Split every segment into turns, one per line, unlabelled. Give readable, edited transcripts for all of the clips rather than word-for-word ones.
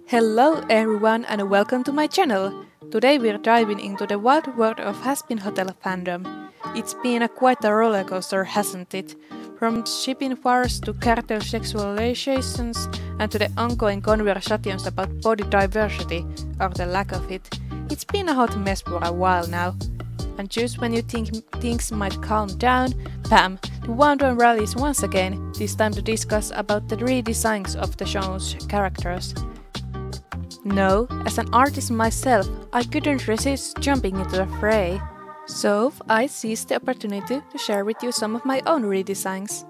Hello everyone and welcome to my channel! Today we're diving into the wild world of Hazbin Hotel fandom. It's been quite a rollercoaster, hasn't it? From shipping wars to character sexualizations and to the ongoing conversations about body diversity or the lack of it. It's been a hot mess for a while now. And just when you think things might calm down, bam! The Wonder rallies once again, this time to discuss about the redesigns of the show's characters. No, as an artist myself, I couldn't resist jumping into the fray. So I seized the opportunity to share with you some of my own redesigns.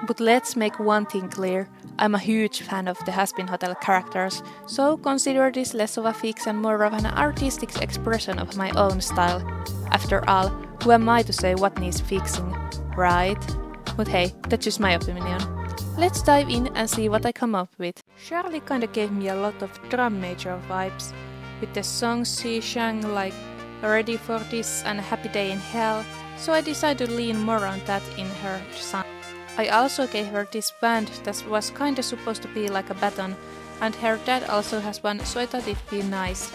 But let's make one thing clear, I'm a huge fan of the Hazbin Hotel characters, so consider this less of a fix and more of an artistic expression of my own style. After all, who am I to say what needs fixing, right? But hey, that's just my opinion. Let's dive in and see what I come up with. Charlie kinda gave me a lot of drum major vibes, with the songs she sang like Ready for This and Happy Day in Hell, so I decided to lean more on that in her design. I also gave her this band that was kinda supposed to be like a baton, and her dad also has one, so I thought it'd be nice.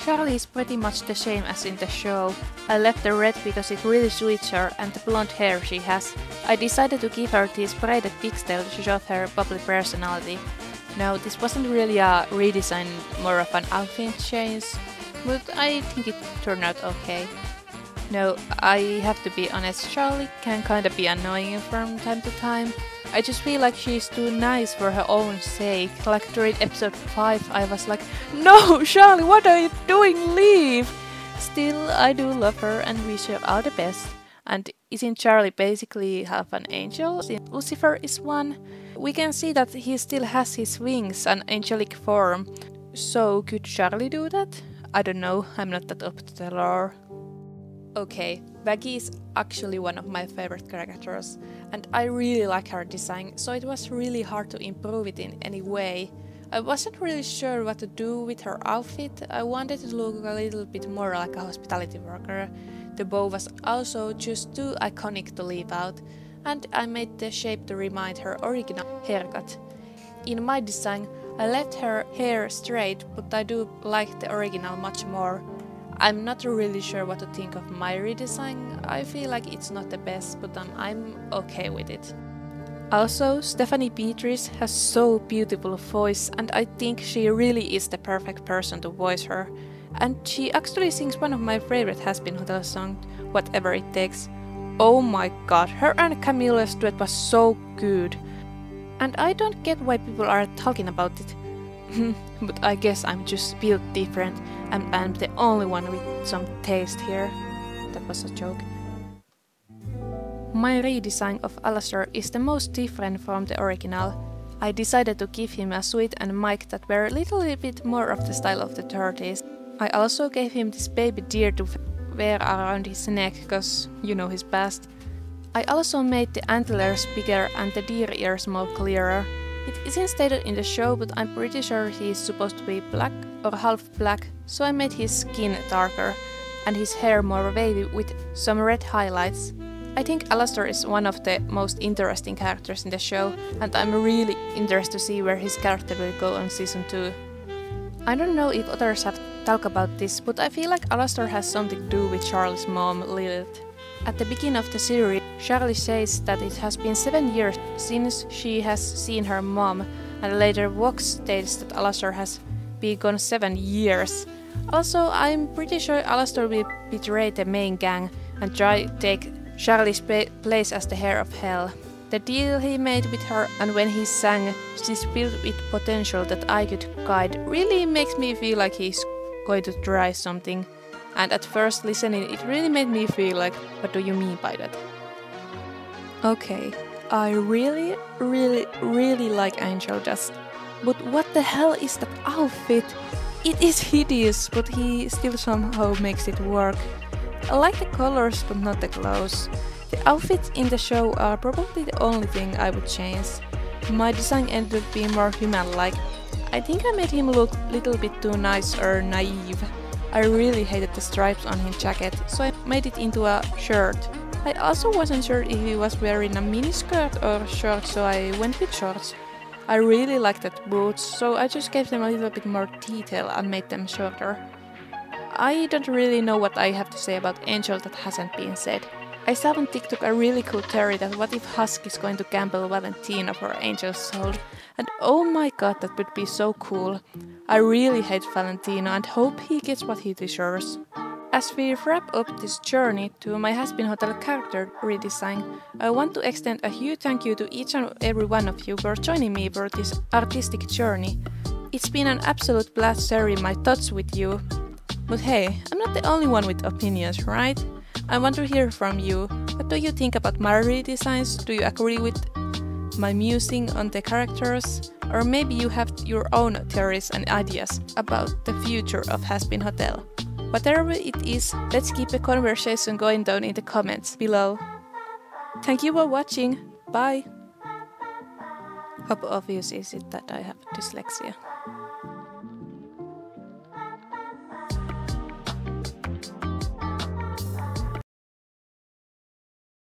Charlie is pretty much the same as in the show. I left the red because it really suits her and the blonde hair she has. I decided to give her these braided pigtails to show her bubbly personality. No, this wasn't really a redesign, more of an outfit change, but I think it turned out okay. No, I have to be honest, Charlie can kinda be annoying from time to time. I just feel like she's too nice for her own sake. Like during episode 5 I was like, no Charlie, what are you doing? Leave! Still, I do love her and wish her all the best. And isn't Charlie basically half an angel? Lucifer is one. We can see that he still has his wings and angelic form. So could Charlie do that? I don't know, I'm not that up to the lore. Okay, Maggie is actually one of my favorite characters, and I really like her design, so it was really hard to improve it in any way. I wasn't really sure what to do with her outfit. I wanted to look a little bit more like a hospitality worker. The bow was also just too iconic to leave out, and I made the shape to remind her original haircut. In my design, I left her hair straight, but I do like the original much more. I'm not really sure what to think of my redesign. I feel like it's not the best, but I'm okay with it. Also, Stephanie Beatrice has so beautiful voice, and I think she really is the perfect person to voice her. And she actually sings one of my favorite Hazbin Hotel songs, Whatever It Takes. Oh my god, her and Camilla's duet was so good. And I don't get why people are talking about it. But I guess I'm just built different, and I'm the only one with some taste here. That was a joke. My redesign of Alastor is the most different from the original. I decided to give him a suit and mic that were a little bit more of the style of the 30s. I also gave him this baby deer to wear around his neck, cause you know his past. I also made the antlers bigger and the deer ears more clearer. It isn't stated in the show, but I'm pretty sure he is supposed to be black or half black, so I made his skin darker and his hair more wavy with some red highlights. I think Alastor is one of the most interesting characters in the show, and I'm really interested to see where his character will go on season 2. I don't know if others have talked about this, but I feel like Alastor has something to do with Charlie's mom, Lilith. At the beginning of the series, Charlie says that it has been 7 years since she has seen her mom, and later Vox states that Alastor has been gone 7 years. Also, I'm pretty sure Alastor will betray the main gang and try to take Charlie's place as the heir of hell. The deal he made with her and when he sang "She's filled with potential that I could guide" really makes me feel like he's going to try something. And at first listening, it really made me feel like, what do you mean by that? Okay, I really like Angel Dust. But what the hell is that outfit? It is hideous, but he still somehow makes it work. I like the colors, but not the clothes. The outfits in the show are probably the only thing I would change. My design ended up being more human-like. I think I made him look a little bit too nice or naive. I really hated the stripes on his jacket, so I made it into a shirt. I also wasn't sure if he was wearing a miniskirt or shorts, so I went with shorts. I really liked that boots, so I just gave them a little bit more detail and made them shorter. I don't really know what I have to say about Angel that hasn't been said. I saw on TikTok a really cool theory that what if Husk is going to gamble Valentina for Angel's soul, and oh my god, that would be so cool. I really hate Valentino and hope he gets what he deserves. As we wrap up this journey to my Hazbin Hotel character redesign, I want to extend a huge thank you to each and every one of you for joining me for this artistic journey. It's been an absolute blast sharing my thoughts with you. But hey, I'm not the only one with opinions, right? I want to hear from you. What do you think about my redesigns? Do you agree with my musing on the characters? Or maybe you have your own theories and ideas about the future of Hazbin Hotel. Whatever it is, let's keep the conversation going down in the comments below. Thank you for watching. Bye! How obvious is it that I have dyslexia?